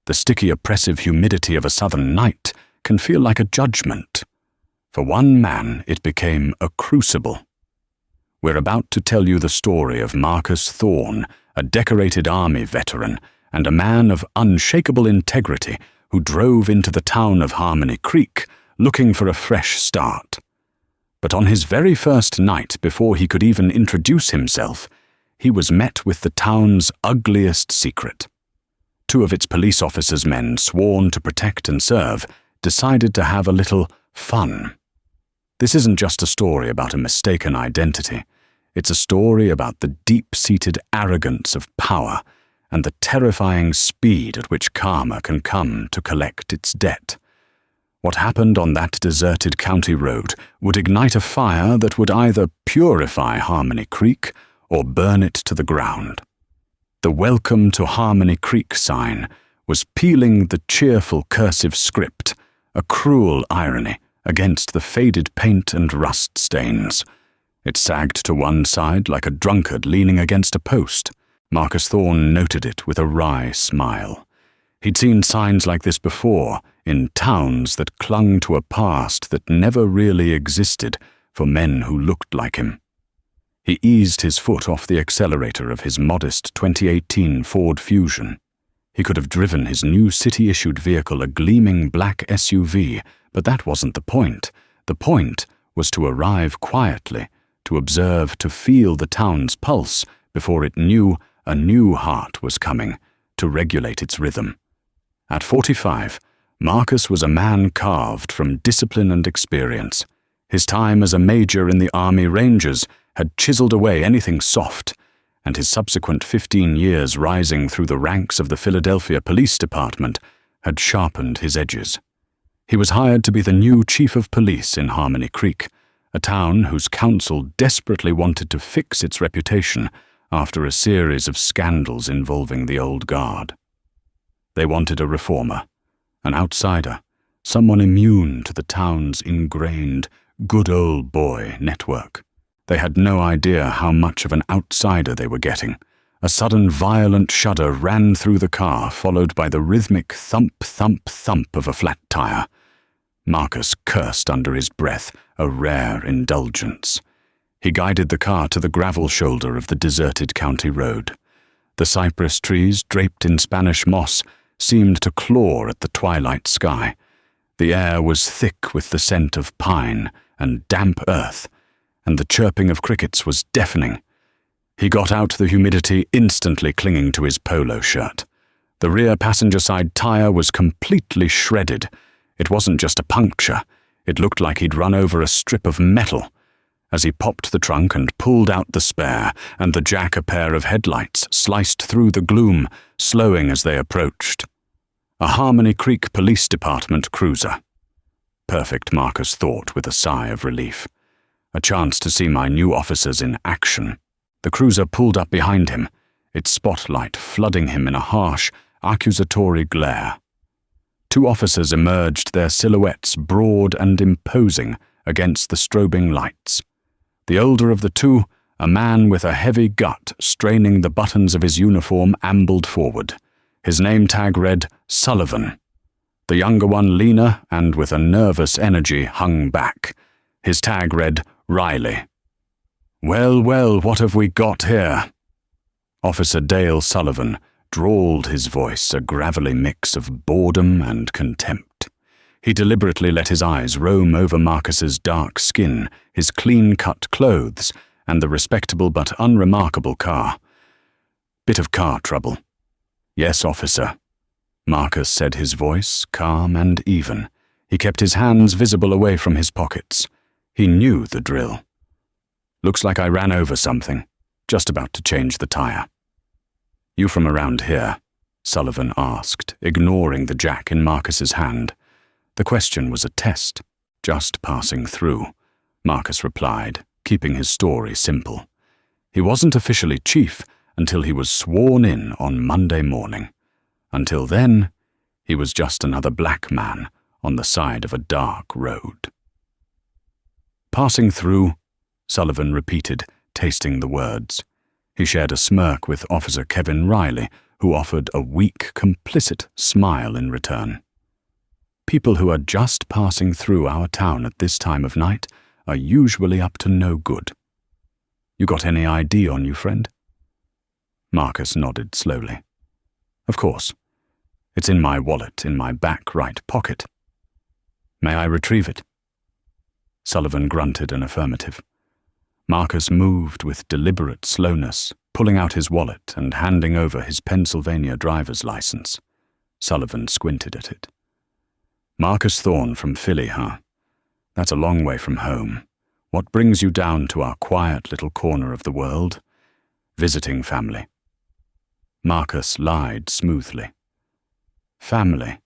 The sticky, oppressive humidity of a southern night can feel like a judgment. For one man, it became a crucible. We're about to tell you the story of Marcus Thorne, a decorated army veteran and a man of unshakable integrity who drove into the town of Harmony Creek looking for a fresh start. But on his very first night, before he could even introduce himself, he was met with the town's ugliest secret. Two of its police officers' men, sworn to protect and serve, decided to have a little fun. This isn't just a story about a mistaken identity. It's a story about the deep-seated arrogance of power and the terrifying speed at which karma can come to collect its debt. What happened on that deserted county road would ignite a fire that would either purify Harmony Creek or burn it to the ground. The Welcome to Harmony Creek sign was peeling the cheerful cursive script, a cruel irony against the faded paint and rust stains. It sagged to one side like a drunkard leaning against a post. Marcus Thorne noted it with a wry smile. He'd seen signs like this before, in towns that clung to a past that never really existed for men who looked like him. He eased his foot off the accelerator of his modest 2018 Ford Fusion. He could have driven his new city-issued vehicle a gleaming black SUV, but that wasn't the point. The point was to arrive quietly, to observe, to feel the town's pulse before it knew a new heart was coming, to regulate its rhythm. At 45, Marcus was a man carved from discipline and experience. His time as a major in the Army Rangers had chiseled away anything soft, and his subsequent 15 years rising through the ranks of the Philadelphia Police Department had sharpened his edges. He was hired to be the new chief of police in Harmony Creek, a town whose council desperately wanted to fix its reputation after a series of scandals involving the old guard. They wanted a reformer, an outsider, someone immune to the town's ingrained good old boy network. They had no idea how much of an outsider they were getting. A sudden violent shudder ran through the car, followed by the rhythmic thump, thump, thump of a flat tire. Marcus cursed under his breath, a rare indulgence. He guided the car to the gravel shoulder of the deserted county road. The cypress trees, draped in Spanish moss, seemed to claw at the twilight sky. The air was thick with the scent of pine and damp earth, and the chirping of crickets was deafening. He got out the humidity, instantly clinging to his polo shirt. The rear passenger side tire was completely shredded. It wasn't just a puncture. It looked like he'd run over a strip of metal. As he popped the trunk and pulled out the spare, and the jack a pair of headlights sliced through the gloom, slowing as they approached. A Harmony Creek Police Department cruiser. Perfect, Marcus thought with a sigh of relief. A chance to see my new officers in action. The cruiser pulled up behind him, its spotlight flooding him in a harsh, accusatory glare. Two officers emerged, their silhouettes broad and imposing against the strobing lights. The older of the two, a man with a heavy gut straining the buttons of his uniform, ambled forward. His name tag read Sullivan. The younger one, leaner and with a nervous energy, hung back. His tag read Riley. "Well, well, what have we got here?" Officer Dale Sullivan drawled his voice, a gravelly mix of boredom and contempt. He deliberately let his eyes roam over Marcus's dark skin, his clean-cut clothes, and the respectable but unremarkable car. "Bit of car trouble." "Yes, officer." Marcus said, his voice calm and even. He kept his hands visible away from his pockets. He knew the drill. "Looks like I ran over something. Just about to change the tire." "You from around here?" Sullivan asked, ignoring the jack in Marcus's hand. The question was a test, just passing through. Marcus replied, keeping his story simple. He wasn't officially chief until he was sworn in on Monday morning. Until then, he was just another black man on the side of a dark road. "Passing through," Sullivan repeated, tasting the words. He shared a smirk with Officer Kevin Riley, who offered a weak, complicit smile in return. People who are just passing through our town at this time of night are usually up to no good. You got any ID on you, friend? Marcus nodded slowly. Of course. It's in my wallet, in my back right pocket. May I retrieve it? Sullivan grunted an affirmative. Marcus moved with deliberate slowness, pulling out his wallet and handing over his Pennsylvania driver's license. Sullivan squinted at it. Marcus Thorne from Philly, huh? That's a long way from home. What brings you down to our quiet little corner of the world? Visiting family. Marcus lied smoothly. Family.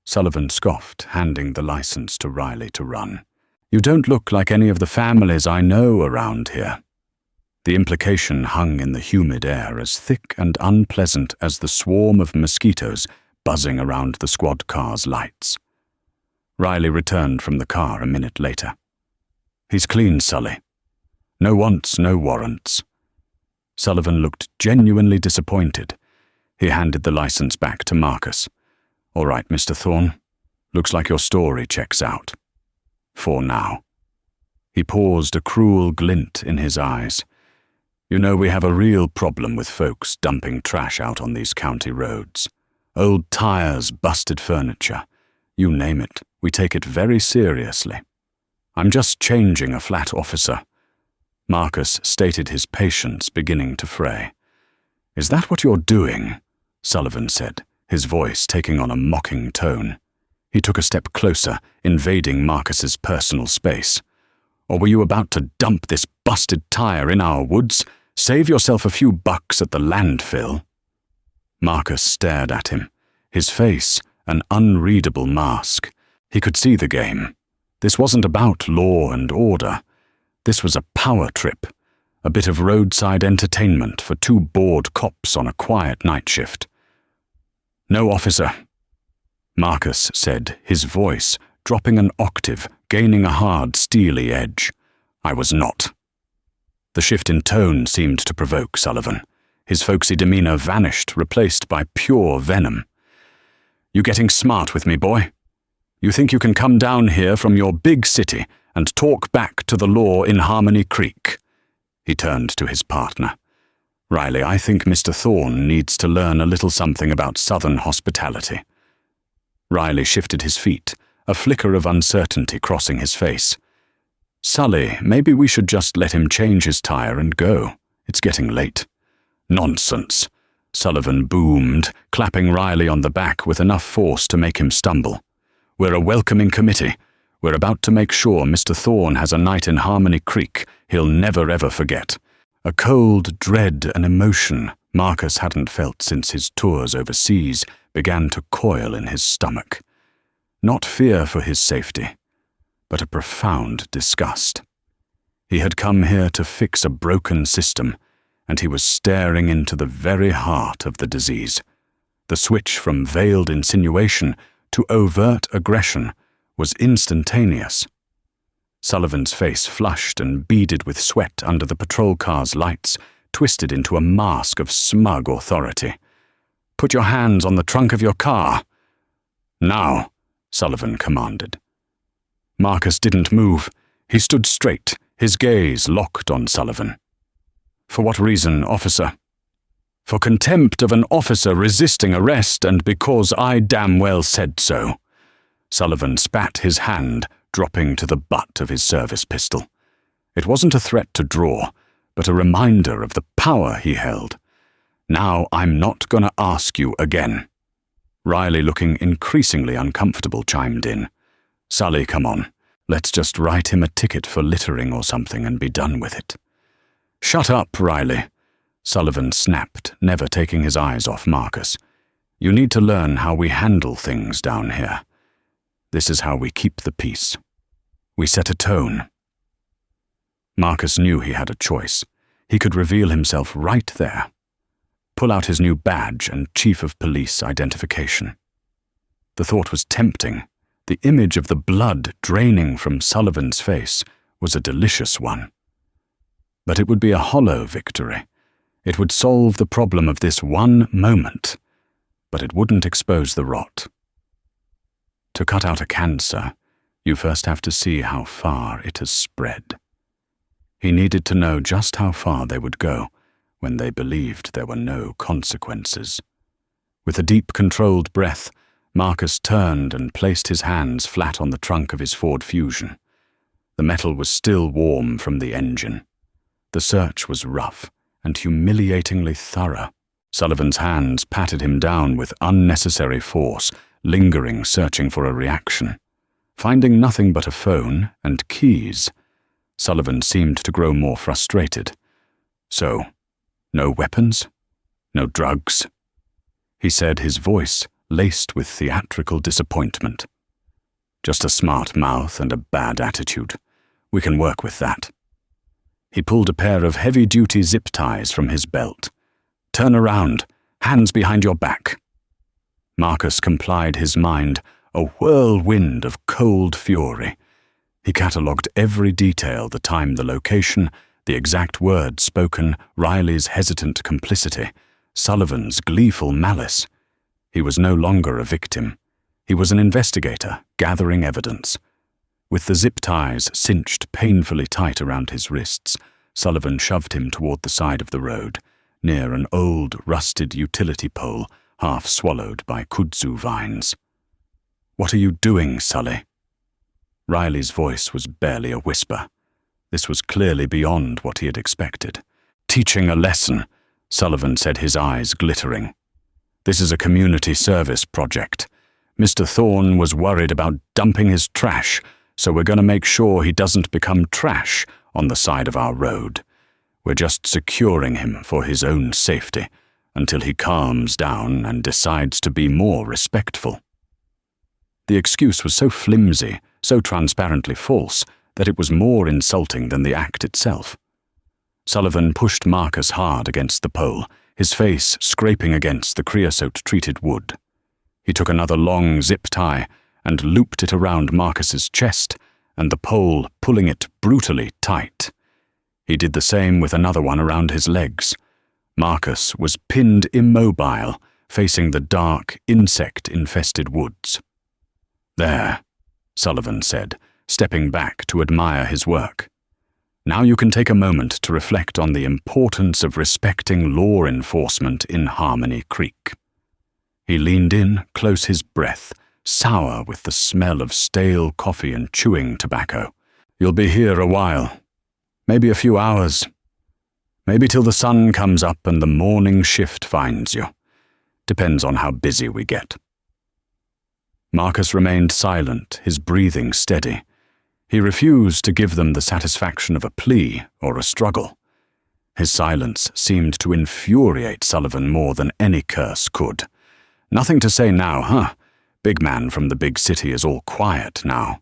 Sullivan scoffed, handing the license to Riley to run. You don't look like any of the families I know around here. The implication hung in the humid air, as thick and unpleasant as the swarm of mosquitoes buzzing around the squad car's lights. Riley returned from the car a minute later. He's clean, Sully. No wants, no warrants. Sullivan looked genuinely disappointed. He handed the license back to Marcus. All right, Mr. Thorne. Looks like your story checks out. For now. He paused, a cruel glint in his eyes. You know, we have a real problem with folks dumping trash out on these county roads. Old tires, busted furniture. You name it, we take it very seriously. I'm just changing a flat, officer. Marcus stated his patience beginning to fray. Is that what you're doing? Sullivan said, his voice taking on a mocking tone. He took a step closer, invading Marcus's personal space. Or were you about to dump this busted tire in our woods? Save yourself a few bucks at the landfill? Marcus stared at him, his face an unreadable mask. He could see the game. This wasn't about law and order. This was a power trip, a bit of roadside entertainment for two bored cops on a quiet night shift. No, officer, Marcus said, his voice dropping an octave, gaining a hard, steely edge. I was not. The shift in tone seemed to provoke Sullivan. His folksy demeanor vanished, replaced by pure venom. You getting smart with me, boy? You think you can come down here from your big city and talk back to the law in Harmony Creek? He turned to his partner. Riley, I think Mr. Thorne needs to learn a little something about Southern hospitality. Riley shifted his feet, a flicker of uncertainty crossing his face. Sully, maybe we should just let him change his tire and go. It's getting late. Nonsense, Sullivan boomed, clapping Riley on the back with enough force to make him stumble. We're a welcoming committee. We're about to make sure Mr. Thorne has a night in Harmony Creek he'll never ever forget. A cold dread and emotion Marcus hadn't felt since his tours overseas began to coil in his stomach. Not fear for his safety, but a profound disgust. He had come here to fix a broken system, and he was staring into the very heart of the disease. The switch from veiled insinuation to overt aggression was instantaneous. Sullivan's face flushed and beaded with sweat under the patrol car's lights, twisted into a mask of smug authority. Put your hands on the trunk of your car. Now, Sullivan commanded. Marcus didn't move. He stood straight, his gaze locked on Sullivan. For what reason, officer? For contempt of an officer resisting arrest, and because I damn well said so. Sullivan spat his hand, dropping to the butt of his service pistol. It wasn't a threat to draw, but a reminder of the power he held. Now I'm not going to ask you again. Riley, looking increasingly uncomfortable, chimed in. Sully, come on. Let's just write him a ticket for littering or something and be done with it. Shut up, Riley, Sullivan snapped, never taking his eyes off Marcus. You need to learn how we handle things down here. This is how we keep the peace. We set a tone. Marcus knew he had a choice. He could reveal himself right there. Pull out his new badge and chief of police identification. The thought was tempting. The image of the blood draining from Sullivan's face was a delicious one. But it would be a hollow victory. It would solve the problem of this one moment, but it wouldn't expose the rot. To cut out a cancer, you first have to see how far it has spread. He needed to know just how far they would go when they believed there were no consequences. With a deep, controlled breath, Marcus turned and placed his hands flat on the trunk of his Ford Fusion. The metal was still warm from the engine. The search was rough and humiliatingly thorough. Sullivan's hands patted him down with unnecessary force, lingering, searching for a reaction. Finding nothing but a phone and keys, Sullivan seemed to grow more frustrated. So, no weapons? No drugs? He said, his voice laced with theatrical disappointment. Just a smart mouth and a bad attitude. We can work with that. He pulled a pair of heavy-duty zip ties from his belt. Turn around, hands behind your back. Marcus complied, his mind a whirlwind of cold fury. He catalogued every detail, the time, the location, the exact words spoken, Riley's hesitant complicity, Sullivan's gleeful malice. He was no longer a victim. He was an investigator, gathering evidence. With the zip ties cinched painfully tight around his wrists, Sullivan shoved him toward the side of the road, near an old, rusted utility pole, half swallowed by kudzu vines. "What are you doing, Sully?" Riley's voice was barely a whisper. This was clearly beyond what he had expected. "Teaching a lesson," Sullivan said, his eyes glittering. "This is a community service project. Mr. Thorne was worried about dumping his trash, so we're going to make sure he doesn't become trash on the side of our road. We're just securing him for his own safety until he calms down and decides to be more respectful." The excuse was so flimsy, so transparently false, that it was more insulting than the act itself. Sullivan pushed Marcus hard against the pole, his face scraping against the creosote-treated wood. He took another long zip tie and looped it around Marcus's chest, and the pole pulling it brutally tight. He did the same with another one around his legs. Marcus was pinned immobile, facing the dark, insect-infested woods. "There," Sullivan said, stepping back to admire his work. "Now you can take a moment to reflect on the importance of respecting law enforcement in Harmony Creek." He leaned in, close his breath, sour with the smell of stale coffee and chewing tobacco. "You'll be here a while. Maybe a few hours. Maybe till the sun comes up and the morning shift finds you. Depends on how busy we get." Marcus remained silent, his breathing steady. He refused to give them the satisfaction of a plea or a struggle. His silence seemed to infuriate Sullivan more than any curse could. "Nothing to say now, huh? Big man from the big city is all quiet now."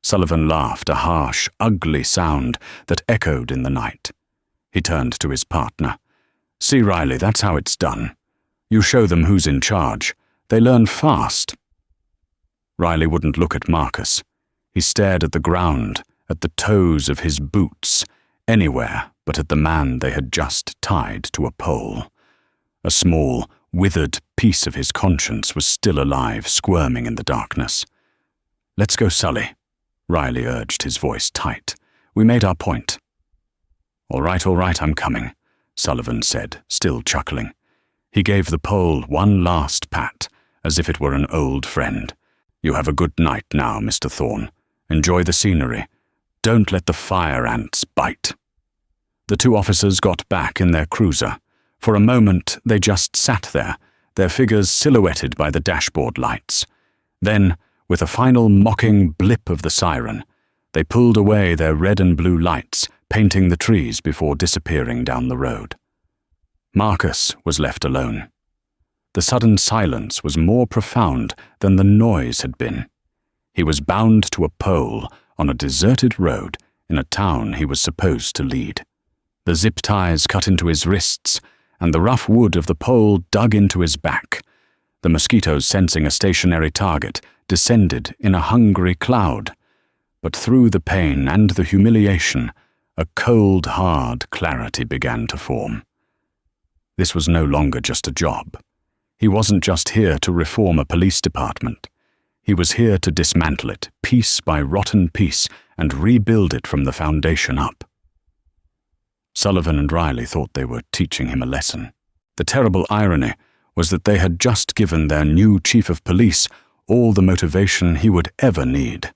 Sullivan laughed, a harsh, ugly sound that echoed in the night. He turned to his partner. "See, Riley, that's how it's done. You show them who's in charge. They learn fast." Riley wouldn't look at Marcus. He stared at the ground, at the toes of his boots, anywhere but at the man they had just tied to a pole. A small, withered piece of his conscience was still alive, squirming in the darkness. "Let's go, Sully," Riley urged, his voice tight. "We made our point." All right, I'm coming," Sullivan said, still chuckling. He gave the pole one last pat, as if it were an old friend. "You have a good night now, Mr. Thorne. Enjoy the scenery. Don't let the fire ants bite." The two officers got back in their cruiser. For a moment, they just sat there, their figures silhouetted by the dashboard lights. Then, with a final mocking blip of the siren, they pulled away their red and blue lights, painting the trees before disappearing down the road. Marcus was left alone. The sudden silence was more profound than the noise had been. He was bound to a pole on a deserted road in a town he was supposed to lead. The zip ties cut into his wrists, and the rough wood of the pole dug into his back. The mosquitoes, sensing a stationary target, descended in a hungry cloud. But through the pain and the humiliation, a cold, hard clarity began to form. This was no longer just a job. He wasn't just here to reform a police department. He was here to dismantle it, piece by rotten piece, and rebuild it from the foundation up. Sullivan and Riley thought they were teaching him a lesson. The terrible irony was that they had just given their new chief of police all the motivation he would ever need.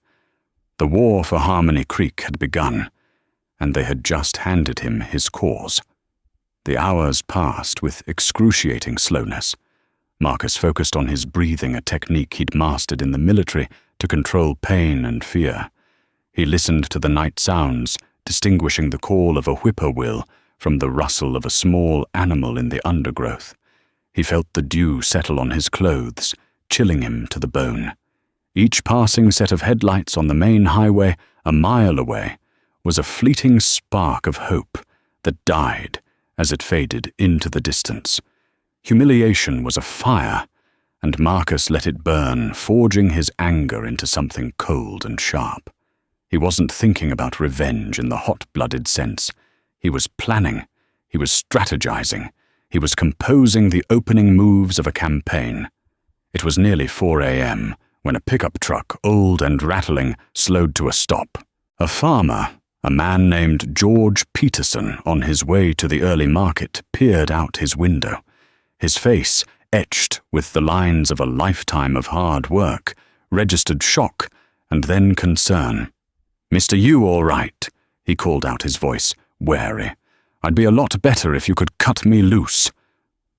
The war for Harmony Creek had begun, and they had just handed him his cause. The hours passed with excruciating slowness. Marcus focused on his breathing, a technique he'd mastered in the military to control pain and fear. He listened to the night sounds, distinguishing the call of a whippoorwill from the rustle of a small animal in the undergrowth. He felt the dew settle on his clothes, chilling him to the bone. Each passing set of headlights on the main highway, a mile away, was a fleeting spark of hope that died as it faded into the distance. Humiliation was a fire, and Marcus let it burn, forging his anger into something cold and sharp. He wasn't thinking about revenge in the hot-blooded sense. He was planning. He was strategizing. He was composing the opening moves of a campaign. It was nearly 4 a.m. when a pickup truck, old and rattling, slowed to a stop. A farmer, a man named George Peterson, on his way to the early market, peered out his window. His face, etched with the lines of a lifetime of hard work, registered shock and then concern. "Mr. You all right?" he called out, his voice wary. "I'd be a lot better if you could cut me loose,"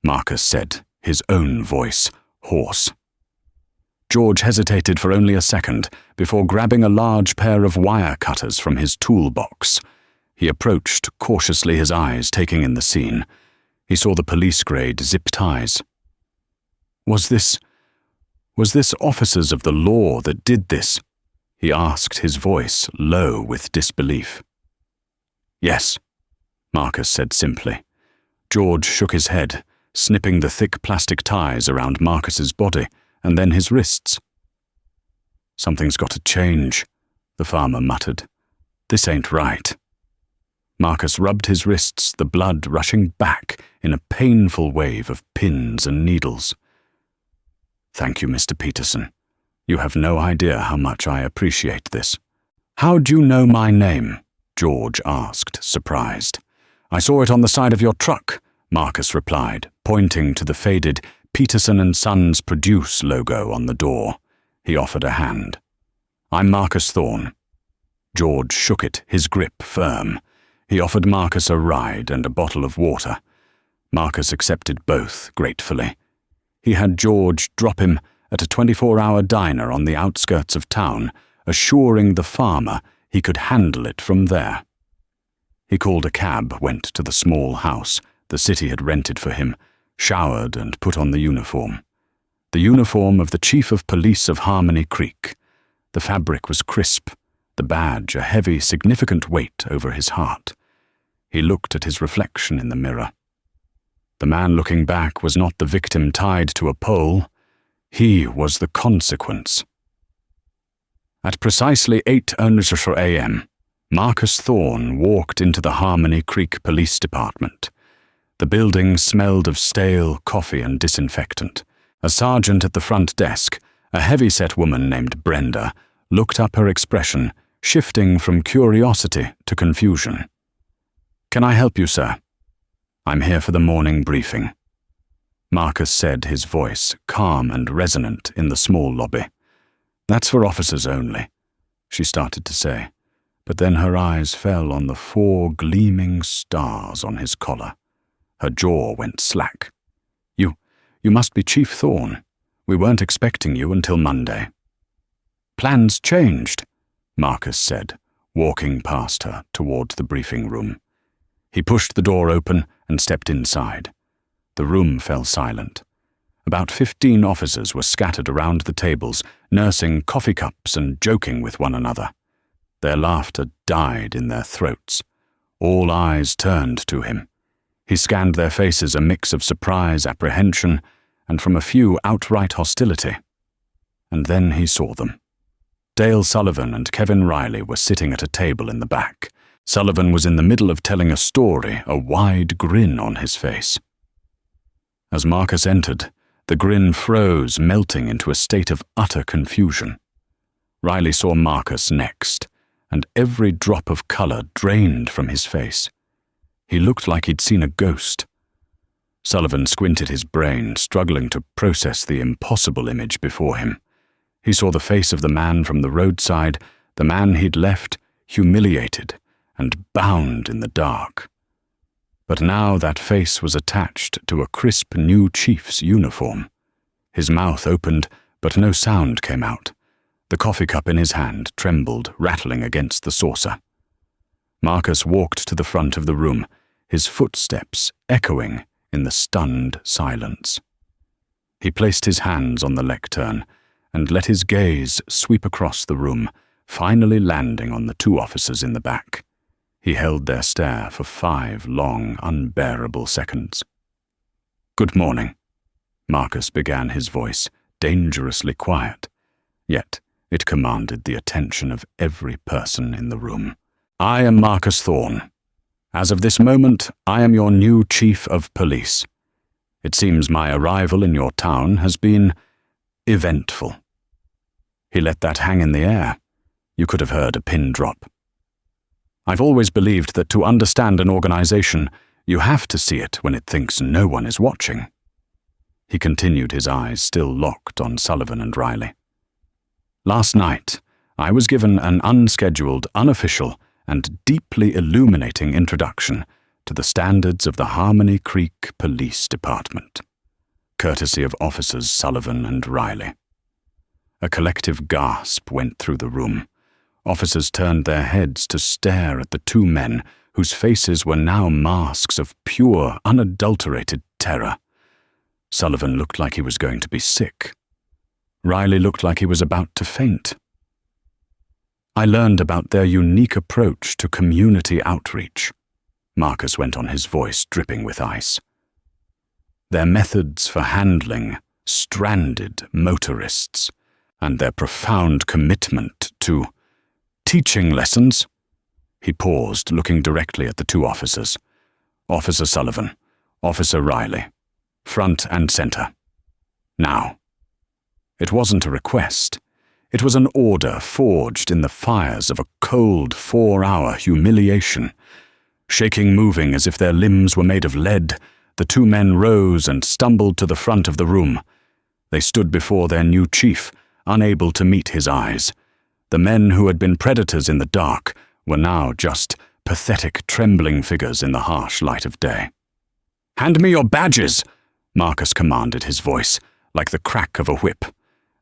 Marcus said, his own voice hoarse. George hesitated for only a second before grabbing a large pair of wire cutters from his toolbox. He approached, cautiously, his eyes taking in the scene. He saw the police-grade zip ties. Was this officers of the law that did this?" he asked, his voice low with disbelief. "Yes," Marcus said simply. George shook his head, snipping the thick plastic ties around Marcus's body and then his wrists. "Something's got to change," the farmer muttered. "This ain't right." Marcus rubbed his wrists, the blood rushing back in a painful wave of pins and needles. "Thank you, Mr. Peterson. You have no idea how much I appreciate this." "How'd you know my name?" George asked, surprised. "I saw it on the side of your truck," Marcus replied, pointing to the faded Peterson & Sons Produce logo on the door. He offered a hand. "I'm Marcus Thorne." George shook it, his grip firm. He offered Marcus a ride and a bottle of water. Marcus accepted both gratefully. He had George drop him at a 24-hour diner on the outskirts of town, assuring the farmer he could handle it from there. He called a cab, went to the small house the city had rented for him, showered and put on the uniform. The uniform of the Chief of Police of Harmony Creek. The fabric was crisp, the badge a heavy, significant weight over his heart. He looked at his reflection in the mirror. The man looking back was not the victim tied to a pole. He was the consequence. At precisely 8:00 a.m., Marcus Thorne walked into the Harmony Creek Police Department. The building smelled of stale coffee and disinfectant. A sergeant at the front desk, a heavy-set woman named Brenda, looked up, her expression shifting from curiosity to confusion. "Can I help you, sir?" "I'm here for the morning briefing," Marcus said, his voice calm and resonant in the small lobby. "That's for officers only," she started to say, but then her eyes fell on the 4 gleaming stars on his collar. Her jaw went slack. You must be Chief Thorne. We weren't expecting you until Monday." "Plans changed," Marcus said, walking past her toward the briefing room. He pushed the door open and stepped inside. The room fell silent. About 15 officers were scattered around the tables, nursing coffee cups and joking with one another. Their laughter died in their throats. All eyes turned to him. He scanned their faces, a mix of surprise, apprehension, and from a few outright hostility. And then he saw them. Dale Sullivan and Kevin Riley were sitting at a table in the back. Sullivan was in the middle of telling a story, a wide grin on his face. As Marcus entered, the grin froze, melting into a state of utter confusion. Riley saw Marcus next, and every drop of color drained from his face. He looked like he'd seen a ghost. Sullivan squinted his brain, struggling to process the impossible image before him. He saw the face of the man from the roadside, the man he'd left, humiliated and bound in the dark. But now that face was attached to a crisp new chief's uniform. His mouth opened, but no sound came out. The coffee cup in his hand trembled, rattling against the saucer. Marcus walked to the front of the room, his footsteps echoing in the stunned silence. He placed his hands on the lectern and let his gaze sweep across the room, finally landing on the two officers in the back. He held their stare for 5 long, unbearable seconds. "Good morning," Marcus began, his voice dangerously quiet, yet it commanded the attention of every person in the room. "I am Marcus Thorne. As of this moment, I am your new chief of police. It seems my arrival in your town has been eventful." He let that hang in the air. You could have heard a pin drop. "I've always believed that to understand an organization, you have to see it when it thinks no one is watching." He continued, his eyes still locked on Sullivan and Riley. "Last night, I was given an unscheduled, unofficial, and deeply illuminating introduction to the standards of the Harmony Creek Police Department, courtesy of Officers Sullivan and Riley." A collective gasp went through the room. Officers turned their heads to stare at the two men whose faces were now masks of pure, unadulterated terror. Sullivan looked like he was going to be sick. Riley looked like he was about to faint. "I learned about their unique approach to community outreach," Marcus went on, his voice dripping with ice. "Their methods for handling stranded motorists, and their profound commitment to teaching lessons." He paused, looking directly at the two officers. "Officer Sullivan, Officer Riley, front and center. Now." It wasn't a request. It was an order forged in the fires of a cold 4-hour humiliation. Shaking, moving as if their limbs were made of lead, the two men rose and stumbled to the front of the room. They stood before their new chief, unable to meet his eyes. The men who had been predators in the dark were now just pathetic, trembling figures in the harsh light of day. "Hand me your badges," Marcus commanded, his voice like the crack of a whip,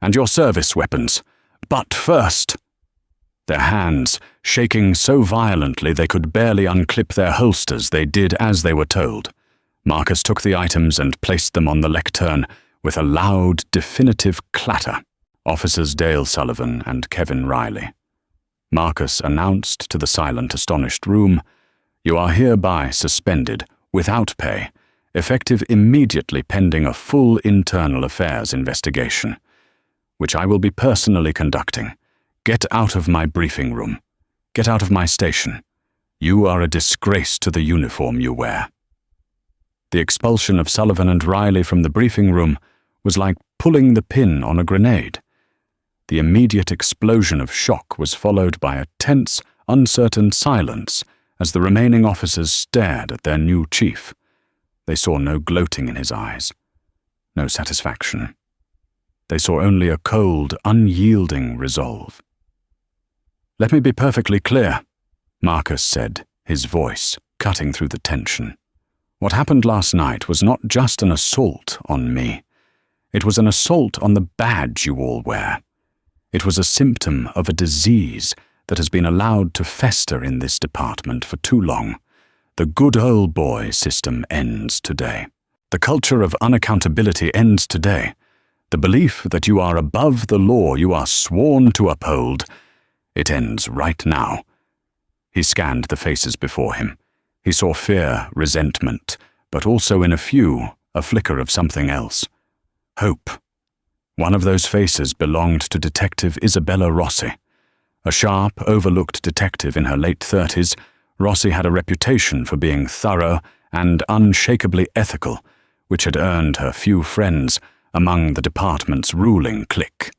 "and your service weapons. But first—" Their hands, shaking so violently they could barely unclip their holsters, they did as they were told. Marcus took the items and placed them on the lectern with a loud, definitive clatter. Officers Dale Sullivan and Kevin Riley. Marcus announced to the silent, astonished room, "You are hereby suspended, without pay, effective immediately pending a full internal affairs investigation, which I will be personally conducting. Get out of my briefing room. Get out of my station. You are a disgrace to the uniform you wear." The expulsion of Sullivan and Riley from the briefing room was like pulling the pin on a grenade. The immediate explosion of shock was followed by a tense, uncertain silence as the remaining officers stared at their new chief. They saw no gloating in his eyes, no satisfaction. They saw only a cold, unyielding resolve. "Let me be perfectly clear," Marcus said, his voice cutting through the tension. "What happened last night was not just an assault on me. It was an assault on the badge you all wear. It was a symptom of a disease that has been allowed to fester in this department for too long. The good old boy system ends today. The culture of unaccountability ends today. The belief that you are above the law you are sworn to uphold, it ends right now." He scanned the faces before him. He saw fear, resentment, but also in a few, a flicker of something else. Hope. One of those faces belonged to Detective Isabella Rossi. A sharp, overlooked detective in her late 30s, Rossi had a reputation for being thorough and unshakably ethical, which had earned her few friends among the department's ruling clique.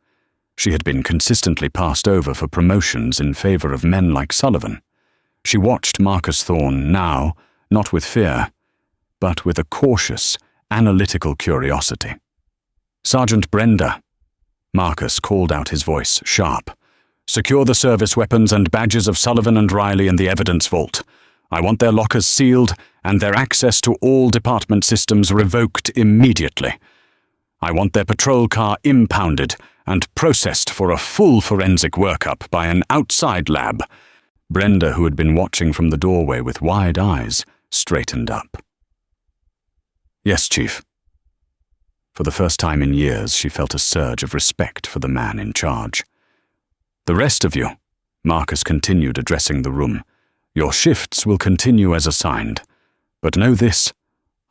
She had been consistently passed over for promotions in favor of men like Sullivan. She watched Marcus Thorne now, not with fear, but with a cautious, analytical curiosity. "Sergeant Brenda," Marcus called out, his voice sharp. "Secure the service weapons and badges of Sullivan and Riley in the evidence vault. I want their lockers sealed and their access to all department systems revoked immediately. I want their patrol car impounded and processed for a full forensic workup by an outside lab." Brenda, who had been watching from the doorway with wide eyes, straightened up. "Yes, Chief." For the first time in years, she felt a surge of respect for the man in charge. "The rest of you," Marcus continued, addressing the room, "your shifts will continue as assigned. But know this,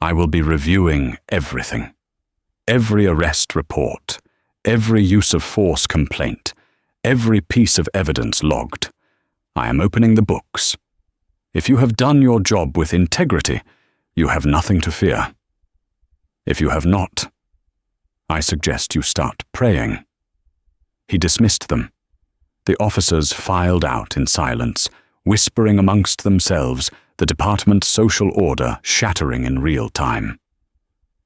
I will be reviewing everything. Every arrest report, every use of force complaint, every piece of evidence logged. I am opening the books. If you have done your job with integrity, you have nothing to fear. If you have not, I suggest you start praying." He dismissed them. The officers filed out in silence, whispering amongst themselves, the department's social order shattering in real time.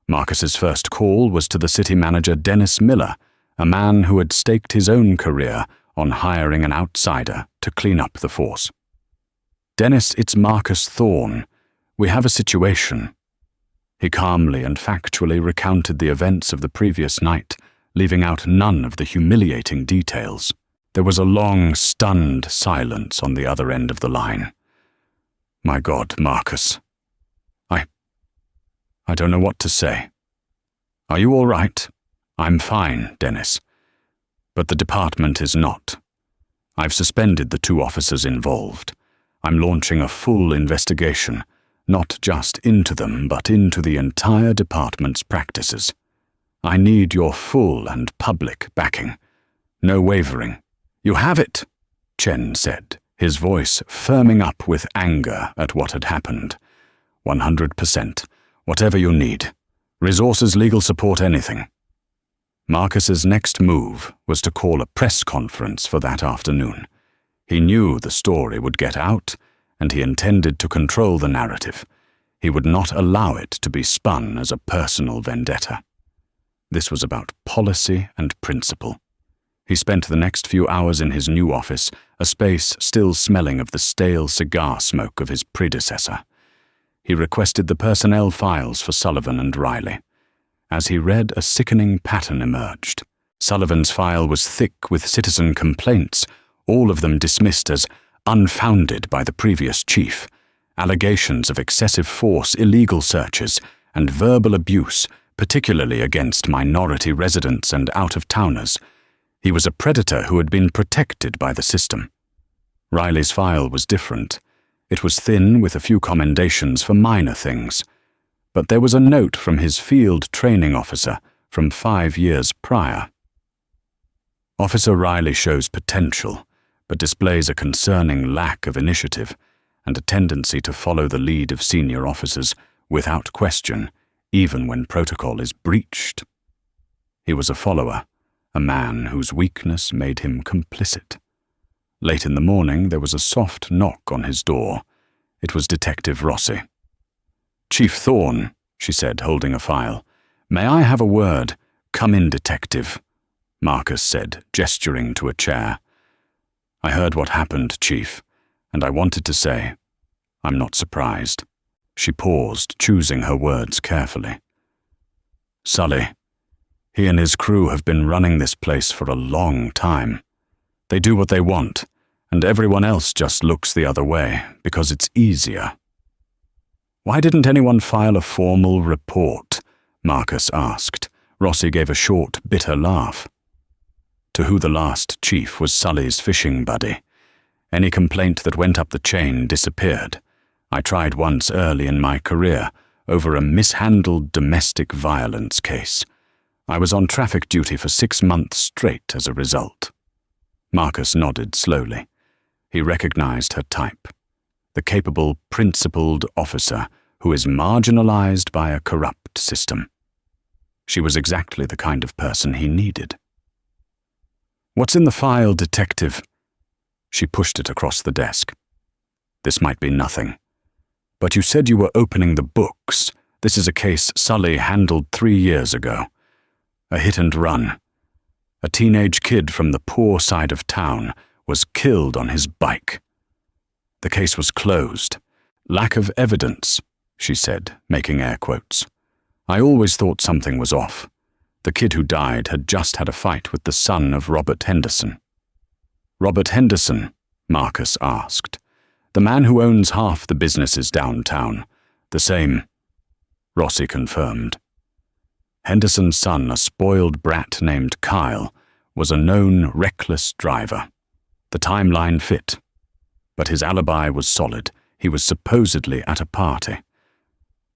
Marcus's first call was to the city manager Dennis Miller, a man who had staked his own career on hiring an outsider to clean up the force. "Dennis, it's Marcus Thorne. We have a situation." He calmly and factually recounted the events of the previous night, leaving out none of the humiliating details. There was a long, stunned silence on the other end of the line. "My God, Marcus. I don't know what to say. Are you all right?" "I'm fine, Dennis. But the department is not. I've suspended the 2 officers involved. I'm launching a full investigation, not just into them, but into the entire department's practices. I need your full and public backing. No wavering." "You have it," Chen said, his voice firming up with anger at what had happened. 100%. Whatever you need. Resources, legal support, anything." Marcus's next move was to call a press conference for that afternoon. He knew the story would get out, and he intended to control the narrative. He would not allow it to be spun as a personal vendetta. This was about policy and principle. He spent the next few hours in his new office, a space still smelling of the stale cigar smoke of his predecessor. He requested the personnel files for Sullivan and Riley. As he read, a sickening pattern emerged. Sullivan's file was thick with citizen complaints, all of them dismissed as unfounded by the previous chief. Allegations of excessive force, illegal searches, and verbal abuse, particularly against minority residents and out-of-towners. He was a predator who had been protected by the system. Riley's file was different. It was thin with a few commendations for minor things. But there was a note from his field training officer from 5 years prior. "Officer Riley shows potential, but displays a concerning lack of initiative and a tendency to follow the lead of senior officers without question, even when protocol is breached." He was a follower, a man whose weakness made him complicit. Late in the morning, there was a soft knock on his door. It was Detective Rossi. "Chief Thorne," she said, holding a file. "May I have a word?" "Come in, Detective," Marcus said, gesturing to a chair. "I heard what happened, Chief, and I wanted to say, I'm not surprised." She paused, choosing her words carefully. "Sully, he and his crew have been running this place for a long time. They do what they want, and everyone else just looks the other way because it's easier." "Why didn't anyone file a formal report?" Marcus asked. Rossi gave a short, bitter laugh. To who the last chief was Sully's fishing buddy. Any complaint that went up the chain disappeared. I tried once early in my career over a mishandled domestic violence case. I was on traffic duty for 6 months straight as a result. Marcus nodded slowly. He recognized her type. The capable, principled officer who is marginalized by a corrupt system. She was exactly the kind of person he needed. "What's in the file, detective?" She pushed it across the desk. "This might be nothing. But you said you were opening the books. This is a case Sully handled 3 years ago. A hit and run. A teenage kid from the poor side of town was killed on his bike. The case was closed. Lack of evidence," she said, making air quotes. "I always thought something was off. The kid who died had just had a fight with the son of Robert Henderson." "Robert Henderson?" Marcus asked. "The man who owns half the businesses downtown. The same." Rossi confirmed. Henderson's son, a spoiled brat named Kyle, was a known reckless driver. The timeline fit. But his alibi was solid. He was supposedly at a party.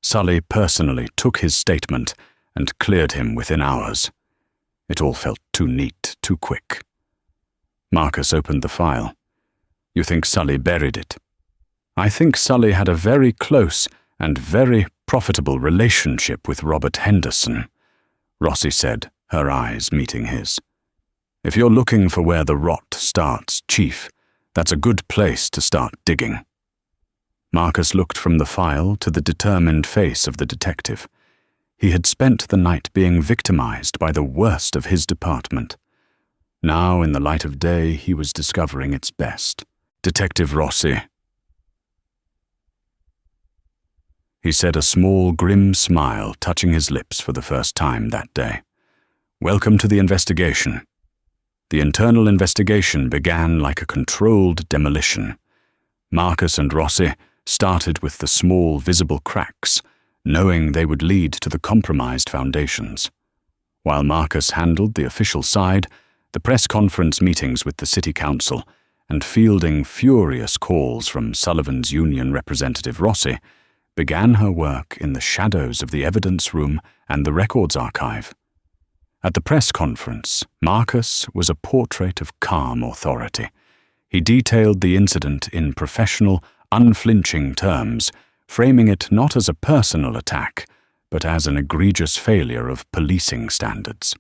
Sully personally took his statement and cleared him within hours. It all felt too neat, too quick. Marcus opened the file. "You think Sully buried it?" "I think Sully had a very close and very profitable relationship with Robert Henderson," Rossi said, her eyes meeting his. "If you're looking for where the rot starts, Chief, that's a good place to start digging." Marcus looked from the file to the determined face of the detective. He had spent the night being victimized by the worst of his department. Now, in the light of day, he was discovering its best. "Detective Rossi," he said, a small, grim smile touching his lips for the first time that day. "Welcome to the investigation." The internal investigation began like a controlled demolition. Marcus and Rossi started with the small, visible cracks, knowing they would lead to the compromised foundations. While Marcus handled the official side, the press conference meetings with the city council, and fielding furious calls from Sullivan's union representative Rossi, began her work in the shadows of the evidence room and the records archive. At the press conference, Marcus was a portrait of calm authority. He detailed the incident in professional, unflinching terms, framing it not as a personal attack, but as an egregious failure of policing standards.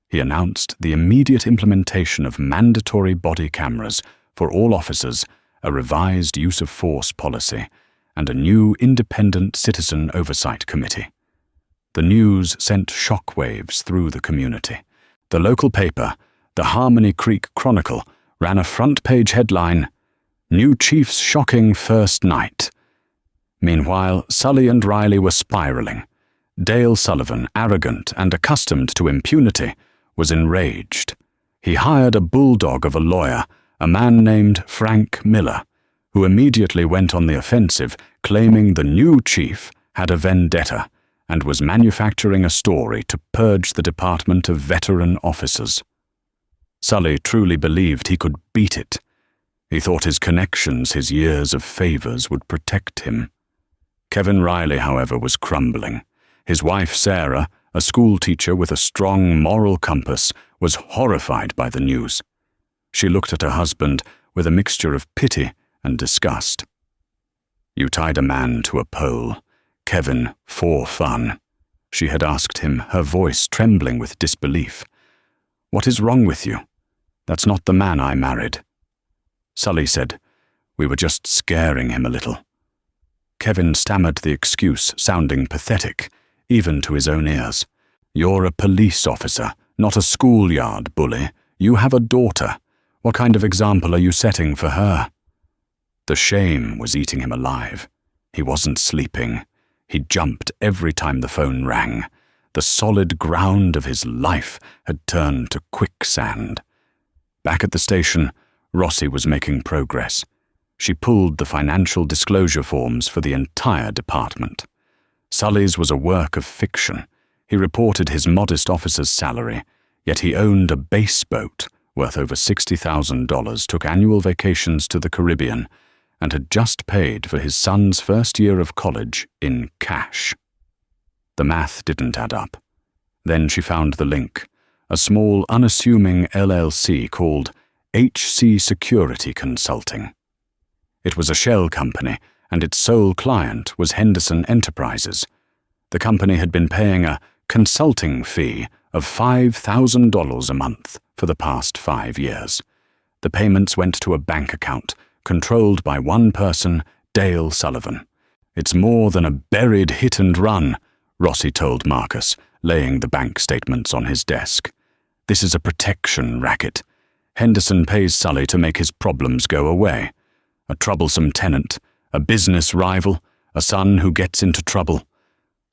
He announced the immediate implementation of mandatory body cameras for all officers, a revised use of force policy, and a new independent citizen oversight committee. The news sent shockwaves through the community. The local paper, the Harmony Creek Chronicle, ran a front-page headline, "New Chief's Shocking First Night." Meanwhile, Sully and Riley were spiraling. Dale Sullivan, arrogant and accustomed to impunity, was enraged. He hired a bulldog of a lawyer, a man named Frank Miller, who immediately went on the offensive, claiming the new chief had a vendetta and was manufacturing a story to purge the department of veteran officers. Sully truly believed he could beat it. He thought his connections, his years of favors would protect him. Kevin Riley, however, was crumbling. His wife, Sarah, a school teacher with a strong moral compass, was horrified by the news. She looked at her husband with a mixture of pity and disgust. "You tied a man to a pole, Kevin, for fun," she had asked him, her voice trembling with disbelief. "What is wrong with you? That's not the man I married." Sully said, "We were just scaring him a little." Kevin stammered the excuse, sounding pathetic, even to his own ears. "You're a police officer, not a schoolyard bully. You have a daughter. What kind of example are you setting for her?" The shame was eating him alive. He wasn't sleeping. He jumped every time the phone rang. The solid ground of his life had turned to quicksand. Back at the station, Rossi was making progress. She pulled the financial disclosure forms for the entire department. Sully's was a work of fiction. He reported his modest officer's salary, yet he owned a base boat worth over $60,000, took annual vacations to the Caribbean, and had just paid for his son's first year of college in cash. The math didn't add up. Then she found the link, a small, unassuming LLC called HC Security Consulting. It was a shell company, and its sole client was Henderson Enterprises. The company had been paying a consulting fee of $5,000 a month for the past 5 years. The payments went to a bank account controlled by one person, Dale Sullivan. "It's more than a buried hit and run," Rossi told Marcus, laying the bank statements on his desk. "This is a protection racket. Henderson pays Sully to make his problems go away. A troublesome tenant, a business rival, a son who gets into trouble.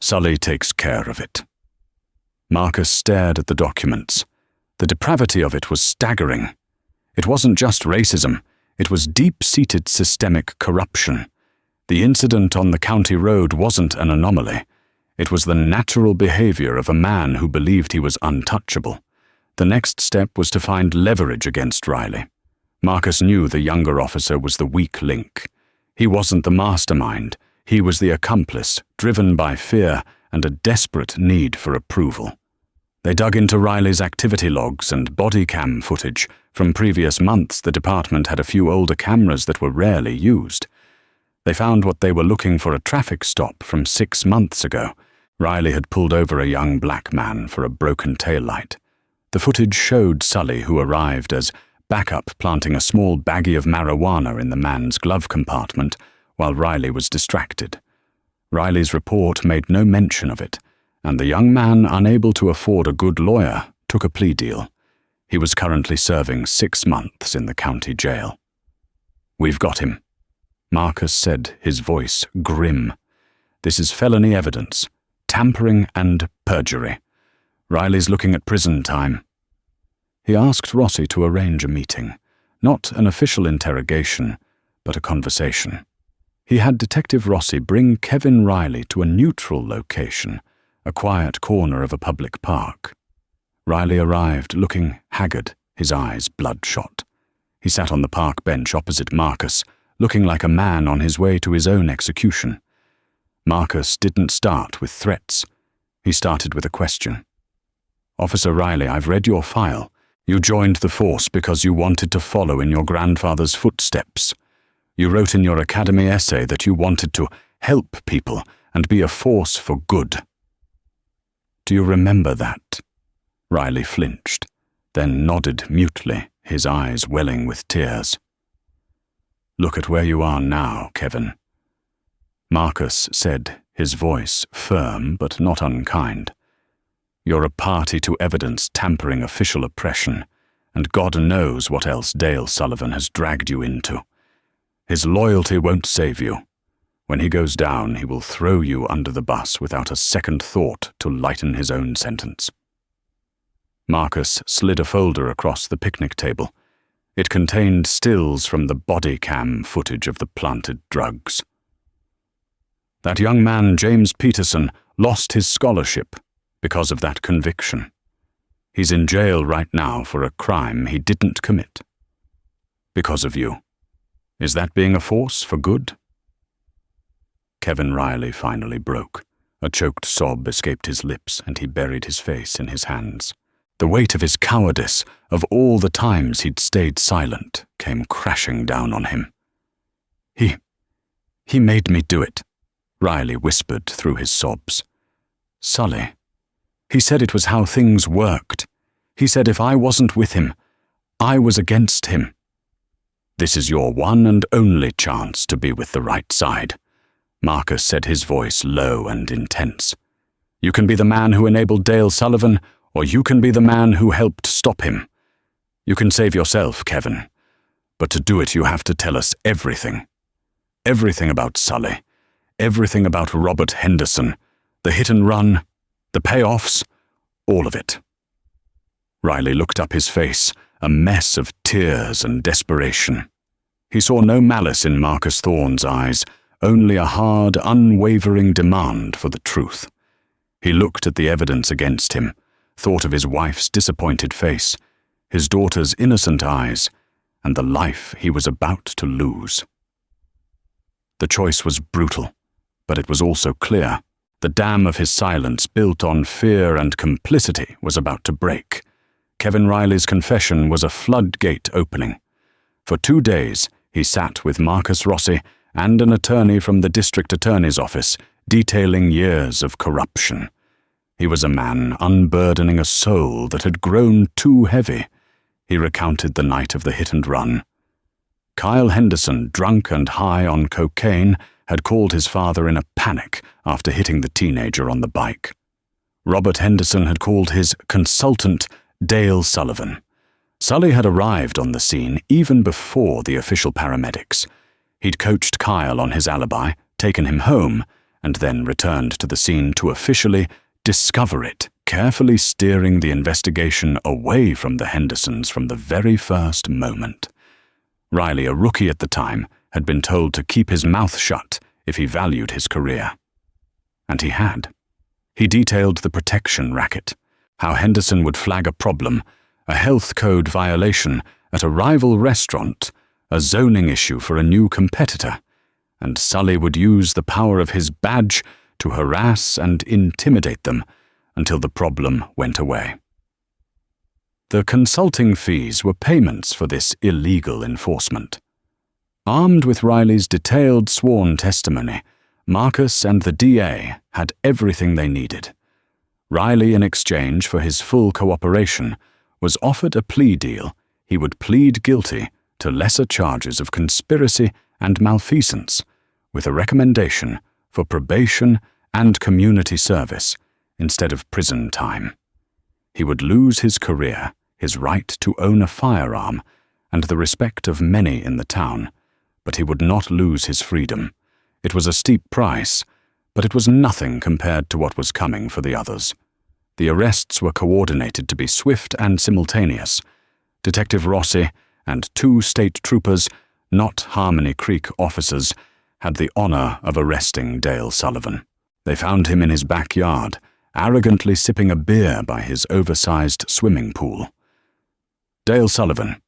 Sully takes care of it." Marcus stared at the documents. The depravity of it was staggering. It wasn't just racism, it was deep-seated systemic corruption. The incident on the county road wasn't an anomaly. It was the natural behavior of a man who believed he was untouchable. The next step was to find leverage against Riley. Marcus knew the younger officer was the weak link. He wasn't the mastermind. He was the accomplice, driven by fear and a desperate need for approval. They dug into Riley's activity logs and body cam footage. From previous months, the department had a few older cameras that were rarely used. They found what they were looking for: a traffic stop from 6 months ago. Riley had pulled over a young black man for a broken taillight. The footage showed Sully, who arrived as backup, planting a small baggie of marijuana in the man's glove compartment while Riley was distracted. Riley's report made no mention of it, and the young man, unable to afford a good lawyer, took a plea deal. He was currently serving 6 months in the county jail. "We've got him," Marcus said, his voice grim. "This is felony evidence, tampering and perjury. Riley's looking at prison time." He asked Rossi to arrange a meeting, not an official interrogation, but a conversation. He had Detective Rossi bring Kevin Riley to a neutral location, a quiet corner of a public park. Riley arrived looking haggard, his eyes bloodshot. He sat on the park bench opposite Marcus, looking like a man on his way to his own execution. Marcus didn't start with threats. He started with a question. "Officer Riley, I've read your file. You joined the force because you wanted to follow in your grandfather's footsteps. You wrote in your academy essay that you wanted to help people and be a force for good. Do you remember that?" Riley flinched, then nodded mutely, his eyes welling with tears. "Look at where you are now, Kevin," Marcus said, his voice firm but not unkind. "You're a party to evidence tampering official oppression, and God knows what else Dale Sullivan has dragged you into. His loyalty won't save you. When he goes down, he will throw you under the bus without a second thought to lighten his own sentence." Marcus slid a folder across the picnic table. It contained stills from the body cam footage of the planted drugs. "That young man, James Peterson, lost his scholarship because of that conviction. He's in jail right now for a crime he didn't commit. Because of you. Is that being a force for good?" Kevin Riley finally broke. A choked sob escaped his lips, and he buried his face in his hands. The weight of his cowardice, of all the times he'd stayed silent, came crashing down on him. He made me do it," Riley whispered through his sobs. "Sully. He said it was how things worked. He said if I wasn't with him, I was against him. This is your one and only chance to be with the right side," Marcus said, his voice low and intense. "You can be the man who enabled Dale Sullivan, or you can be the man who helped stop him. You can save yourself, Kevin, but to do it you have to tell us everything. Everything about Sully, everything about Robert Henderson, the hit and run, the payoffs, all of it." Riley looked up, his face a mess of tears and desperation. He saw no malice in Marcus Thorne's eyes, only a hard, unwavering demand for the truth. He looked at the evidence against him, thought of his wife's disappointed face, his daughter's innocent eyes, and the life he was about to lose. The choice was brutal, but it was also clear. The dam of his silence, built on fear and complicity, was about to break. Kevin Riley's confession was a floodgate opening. For 2 days, he sat with Marcus Rossi and an attorney from the district attorney's office detailing years of corruption. He was a man unburdening a soul that had grown too heavy. He recounted the night of the hit and run. Kyle Henderson, drunk and high on cocaine, had called his father in a panic after hitting the teenager on the bike. Robert Henderson had called his consultant Dale Sullivan. Sully had arrived on the scene even before the official paramedics. He'd coached Kyle on his alibi, taken him home, and then returned to the scene to officially discover it, carefully steering the investigation away from the Hendersons from the very first moment. Riley, a rookie at the time, had been told to keep his mouth shut if he valued his career. And he had. He detailed the protection racket, how Henderson would flag a problem, a health code violation at a rival restaurant, a zoning issue for a new competitor, and Sully would use the power of his badge to harass and intimidate them until the problem went away. The consulting fees were payments for this illegal enforcement. Armed with Riley's detailed sworn testimony, Marcus and the DA had everything they needed. Riley, in exchange for his full cooperation, was offered a plea deal. He would plead guilty to lesser charges of conspiracy and malfeasance, with a recommendation for probation and community service instead of prison time. He would lose his career, his right to own a firearm, and the respect of many in the town, but he would not lose his freedom. It was a steep price, but it was nothing compared to what was coming for the others. The arrests were coordinated to be swift and simultaneous. Detective Rossi and 2 state troopers, not Harmony Creek officers, had the honor of arresting Dale Sullivan. They found him in his backyard, arrogantly sipping a beer by his oversized swimming pool. "Dale Sullivan,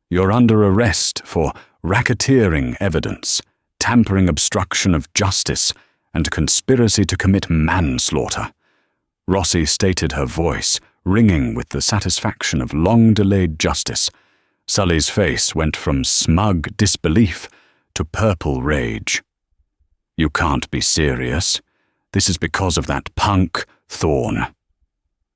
you're under arrest for racketeering evidence, tampering obstruction of justice, and conspiracy to commit manslaughter," Rossi stated, her voice ringing with the satisfaction of long-delayed justice. Sully's face went from smug disbelief to purple rage. "You can't be serious. This is because of that punk, Thorne."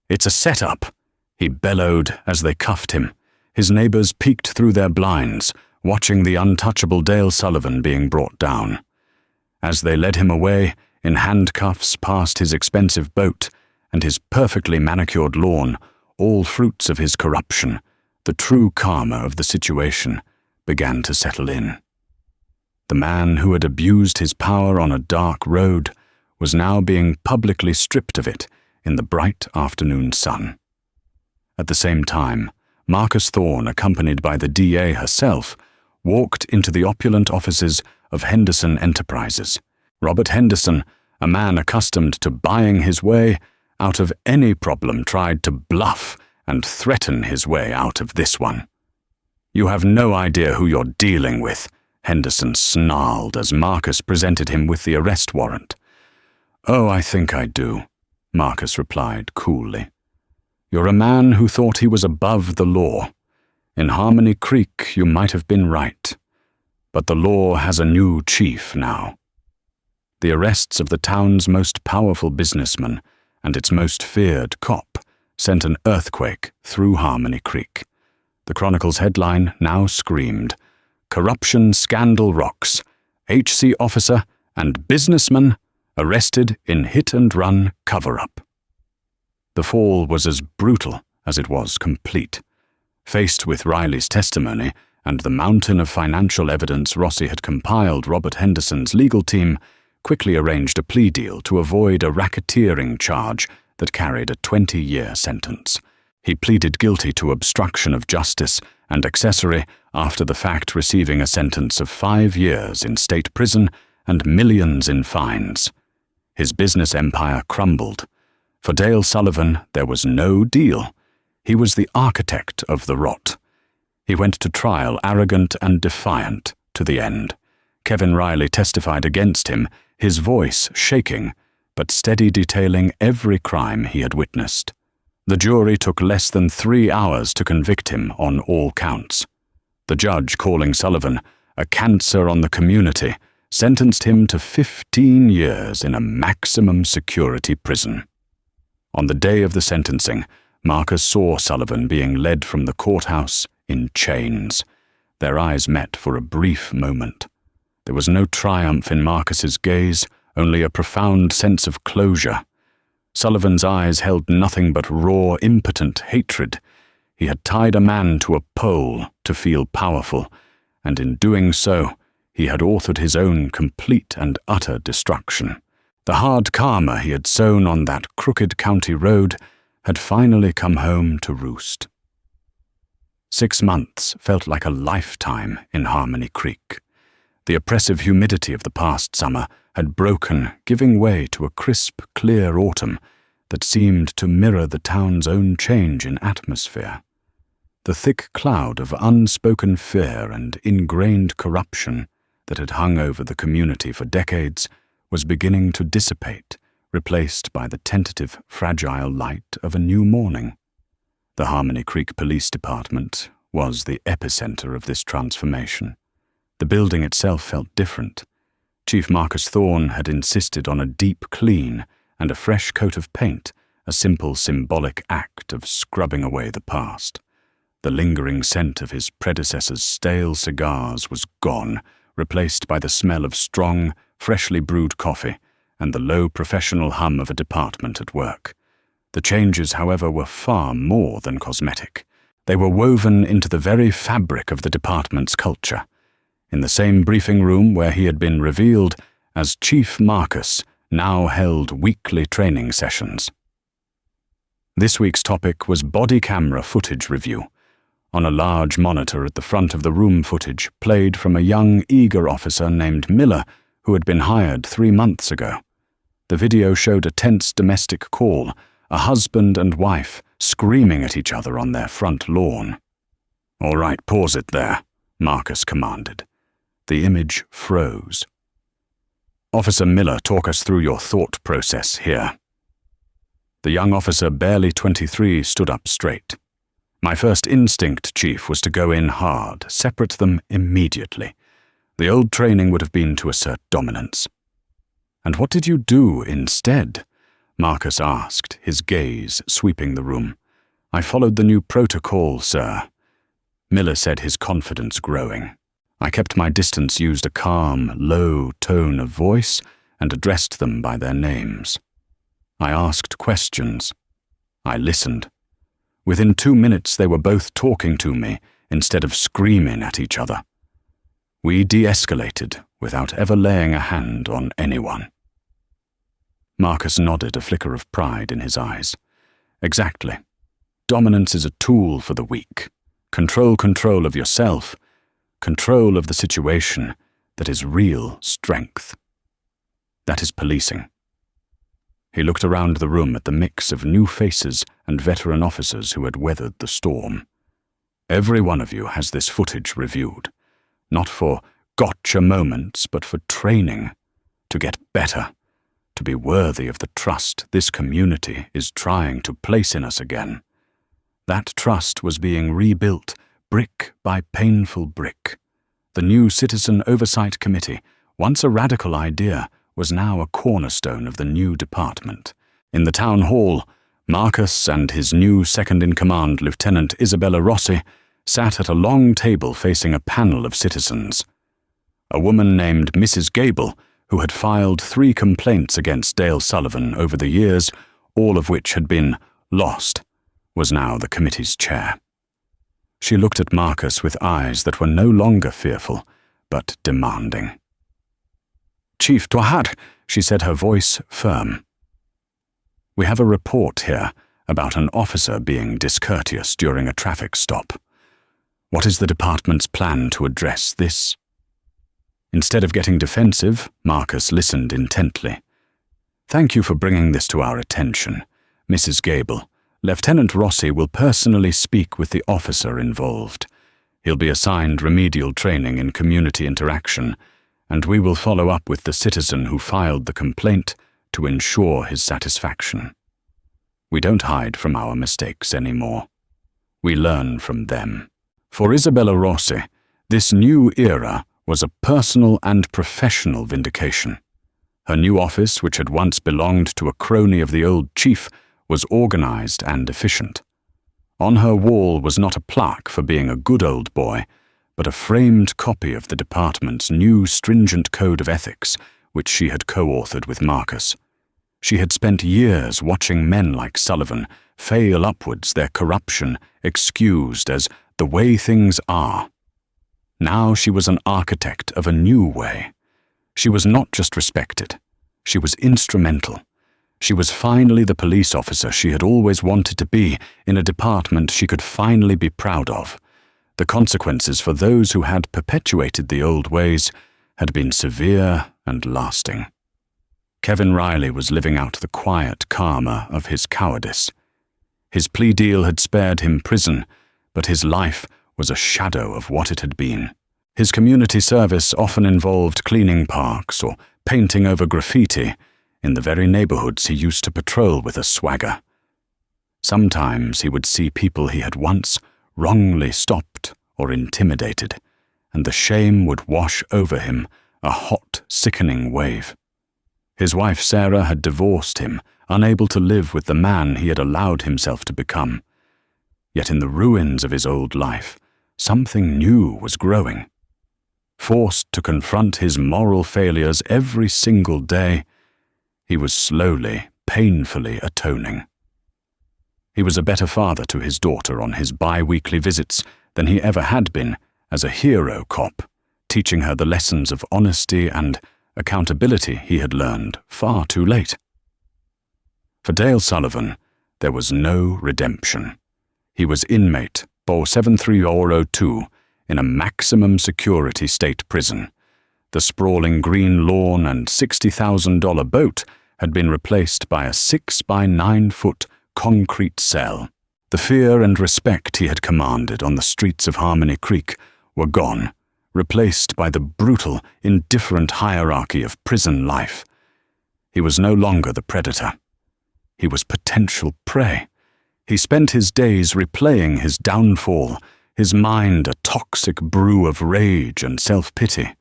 "It's a setup," he bellowed as they cuffed him. His neighbors peeked through their blinds, watching the untouchable Dale Sullivan being brought down. As they led him away, in handcuffs past his expensive boat and his perfectly manicured lawn, all fruits of his corruption, the true karma of the situation began to settle in. The man who had abused his power on a dark road was now being publicly stripped of it in the bright afternoon sun. At the same time, Marcus Thorne, accompanied by the DA herself, walked into the opulent offices of Henderson Enterprises. Robert Henderson, a man accustomed to buying his way out of any problem, tried to bluff and threaten his way out of this one. "You have no idea who you're dealing with," Henderson snarled as Marcus presented him with the arrest warrant. "Oh, I think I do," Marcus replied coolly. "You're a man who thought he was above the law. In Harmony Creek, you might have been right. But the law has a new chief now." The arrests of the town's most powerful businessman and its most feared cop sent an earthquake through Harmony Creek. The Chronicle's headline now screamed, "Corruption Scandal Rocks. HC officer and businessman arrested in hit-and-run cover-up." The fall was as brutal as it was complete. Faced with Riley's testimony and the mountain of financial evidence Rossi had compiled, Robert Henderson's legal team quickly arranged a plea deal to avoid a racketeering charge that carried a 20-year sentence. He pleaded guilty to obstruction of justice and accessory after the fact, receiving a sentence of 5 years in state prison and millions in fines. His business empire crumbled. For Dale Sullivan, there was no deal. He was the architect of the rot. He went to trial arrogant and defiant to the end. Kevin Riley testified against him, his voice shaking, but steady, detailing every crime he had witnessed. The jury took less than 3 hours to convict him on all counts. The judge, calling Sullivan a cancer on the community, sentenced him to 15 years in a maximum security prison. On the day of the sentencing, Marcus saw Sullivan being led from the courthouse in chains. Their eyes met for a brief moment. There was no triumph in Marcus's gaze, only a profound sense of closure. Sullivan's eyes held nothing but raw, impotent hatred. He had tied a man to a pole to feel powerful, and in doing so, he had authored his own complete and utter destruction. The hard karma he had sown on that crooked county road had finally come home to roost. 6 months felt like a lifetime in Harmony Creek. The oppressive humidity of the past summer had broken, giving way to a crisp, clear autumn that seemed to mirror the town's own change in atmosphere. The thick cloud of unspoken fear and ingrained corruption that had hung over the community for decades was beginning to dissipate, replaced by the tentative, fragile light of a new morning. The Harmony Creek Police Department was the epicenter of this transformation. The building itself felt different. Chief Marcus Thorne had insisted on a deep clean and a fresh coat of paint, a simple symbolic act of scrubbing away the past. The lingering scent of his predecessor's stale cigars was gone, replaced by the smell of strong, freshly brewed coffee and the low professional hum of a department at work. The changes, however, were far more than cosmetic. They were woven into the very fabric of the department's culture. In the same briefing room where he had been revealed as Chief Marcus now held weekly training sessions. This week's topic was body camera footage review. On a large monitor at the front of the room, footage played from a young, eager officer named Miller who had been hired 3 months ago. The video showed a tense domestic call, a husband and wife screaming at each other on their front lawn. "All right, pause it there," Marcus commanded. The image froze. "Officer Miller, talk us through your thought process here." The young officer, barely 23, stood up straight. "My first instinct, Chief, was to go in hard, separate them immediately. The old training would have been to assert dominance." "And what did you do instead?" Marcus asked, his gaze sweeping the room. "I followed the new protocol, sir." Miller said, his confidence growing. "I kept my distance, used a calm, low tone of voice, and addressed them by their names. I asked questions. I listened. Within 2 minutes they were both talking to me instead of screaming at each other. We de-escalated without ever laying a hand on anyone." Marcus nodded, a flicker of pride in his eyes. "Exactly. Dominance is a tool for the weak. Control of yourself. Control of the situation that is real strength. That is policing." He looked around the room at the mix of new faces and veteran officers who had weathered the storm. "Every one of you has this footage reviewed, not for gotcha moments, but for training, to get better, to be worthy of the trust this community is trying to place in us again. That trust was being rebuilt brick by painful brick. The new Citizen Oversight Committee, once a radical idea, was now a cornerstone of the new department. In the town hall, Marcus and his new second-in-command, Lieutenant Isabella Rossi, sat at a long table facing a panel of citizens. A woman named Mrs. Gable, who had filed 3 complaints against Dale Sullivan over the years, all of which had been lost, was now the committee's chair. She looked at Marcus with eyes that were no longer fearful, but demanding. "Chief Twahad," she said, her voice firm. "We have a report here about an officer being discourteous during a traffic stop. What is the department's plan to address this?" Instead of getting defensive, Marcus listened intently. "Thank you for bringing this to our attention, Mrs. Gable. Lieutenant Rossi will personally speak with the officer involved. He'll be assigned remedial training in community interaction, and we will follow up with the citizen who filed the complaint to ensure his satisfaction. We don't hide from our mistakes anymore. We learn from them." For Isabella Rossi, this new era was a personal and professional vindication. Her new office, which had once belonged to a crony of the old chief, was organized and efficient. On her wall was not a plaque for being a good old boy, but a framed copy of the department's new stringent code of ethics, which she had co-authored with Marcus. She had spent years watching men like Sullivan fail upwards, their corruption excused as the way things are. Now she was an architect of a new way. She was not just respected, she was instrumental. She was finally the police officer she had always wanted to be in a department she could finally be proud of. The consequences for those who had perpetuated the old ways had been severe and lasting. Kevin Riley was living out the quiet karma of his cowardice. His plea deal had spared him prison, but his life was a shadow of what it had been. His community service often involved cleaning parks or painting over graffiti in the very neighborhoods he used to patrol with a swagger. Sometimes he would see people he had once wrongly stopped or intimidated, and the shame would wash over him, a hot, sickening wave. His wife Sarah had divorced him, unable to live with the man he had allowed himself to become. Yet in the ruins of his old life, something new was growing. Forced to confront his moral failures every single day, he was slowly, painfully atoning. He was a better father to his daughter on his bi-weekly visits than he ever had been as a hero cop, teaching her the lessons of honesty and accountability he had learned far too late. For Dale Sullivan, there was no redemption. He was inmate BO 73002 in a maximum security state prison. The sprawling green lawn and $60,000 boat had been replaced by a 6-by-9-foot concrete cell. The fear and respect he had commanded on the streets of Harmony Creek were gone, replaced by the brutal, indifferent hierarchy of prison life. He was no longer the predator. He was potential prey. He spent his days replaying his downfall, his mind a toxic brew of rage and self-pity.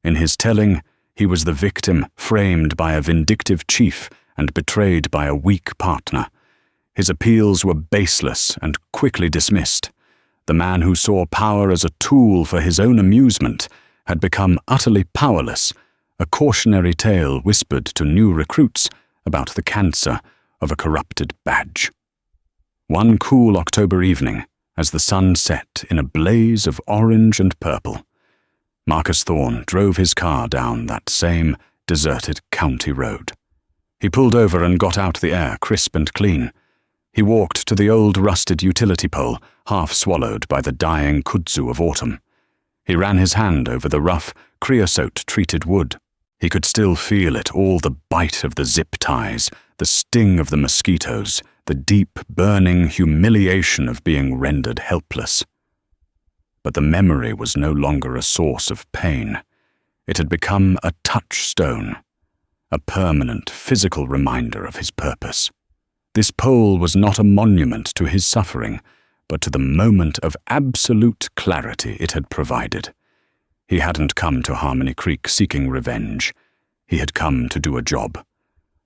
In his telling, he was the victim framed by a vindictive chief and betrayed by a weak partner. His appeals were baseless and quickly dismissed. The man who saw power as a tool for his own amusement had become utterly powerless, a cautionary tale whispered to new recruits about the cancer of a corrupted badge. One cool October evening, as the sun set in a blaze of orange and purple, Marcus Thorne drove his car down that same deserted county road. He pulled over and got out the air crisp and clean. He walked to the old rusted utility pole, half swallowed by the dying kudzu of autumn. He ran his hand over the rough, creosote-treated wood. He could still feel it, all the bite of the zip ties, the sting of the mosquitoes, the deep, burning humiliation of being rendered helpless. But the memory was no longer a source of pain. It had become a touchstone, a permanent physical reminder of his purpose. This pole was not a monument to his suffering, but to the moment of absolute clarity it had provided. He hadn't come to Harmony Creek seeking revenge. He had come to do a job.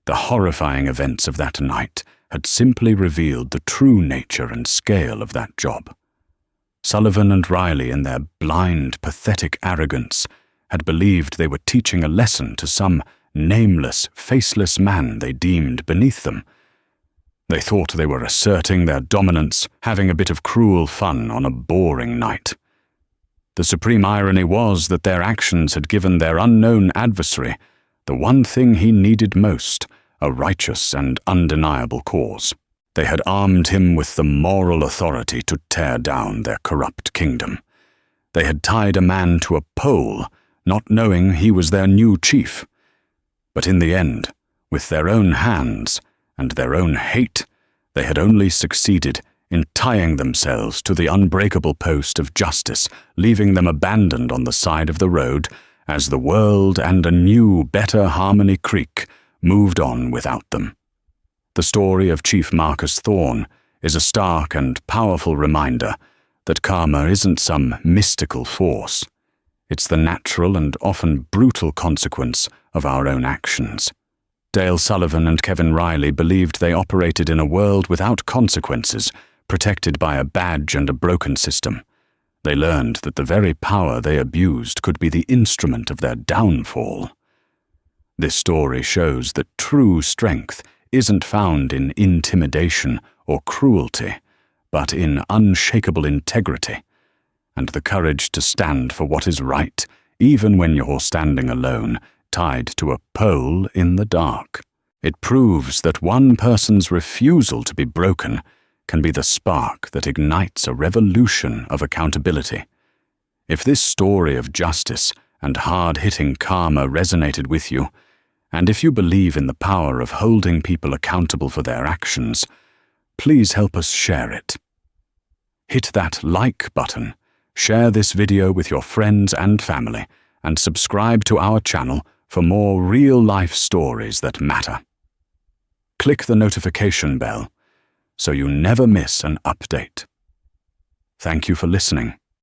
The horrifying events of that night had simply revealed the true nature and scale of that job. Sullivan and Riley, in their blind, pathetic arrogance, had believed they were teaching a lesson to some nameless, faceless man they deemed beneath them. They thought they were asserting their dominance, having a bit of cruel fun on a boring night. The supreme irony was that their actions had given their unknown adversary the one thing he needed most, a righteous and undeniable cause. They had armed him with the moral authority to tear down their corrupt kingdom. They had tied a man to a pole, not knowing he was their new chief. But in the end, with their own hands and their own hate, they had only succeeded in tying themselves to the unbreakable post of justice, leaving them abandoned on the side of the road as the world and a new, better Harmony Creek moved on without them. The story of Chief Marcus Thorne is a stark and powerful reminder that karma isn't some mystical force. It's the natural and often brutal consequence of our own actions. Dale Sullivan and Kevin Riley believed they operated in a world without consequences, protected by a badge and a broken system. They learned that the very power they abused could be the instrument of their downfall. This story shows that true strength isn't found in intimidation or cruelty, but in unshakable integrity, and the courage to stand for what is right, even when you're standing alone, tied to a pole in the dark. It proves that one person's refusal to be broken can be the spark that ignites a revolution of accountability. If this story of justice and hard-hitting karma resonated with you, and if you believe in the power of holding people accountable for their actions, please help us share it. Hit that like button, share this video with your friends and family, and subscribe to our channel for more real-life stories that matter. Click the notification bell so you never miss an update. Thank you for listening.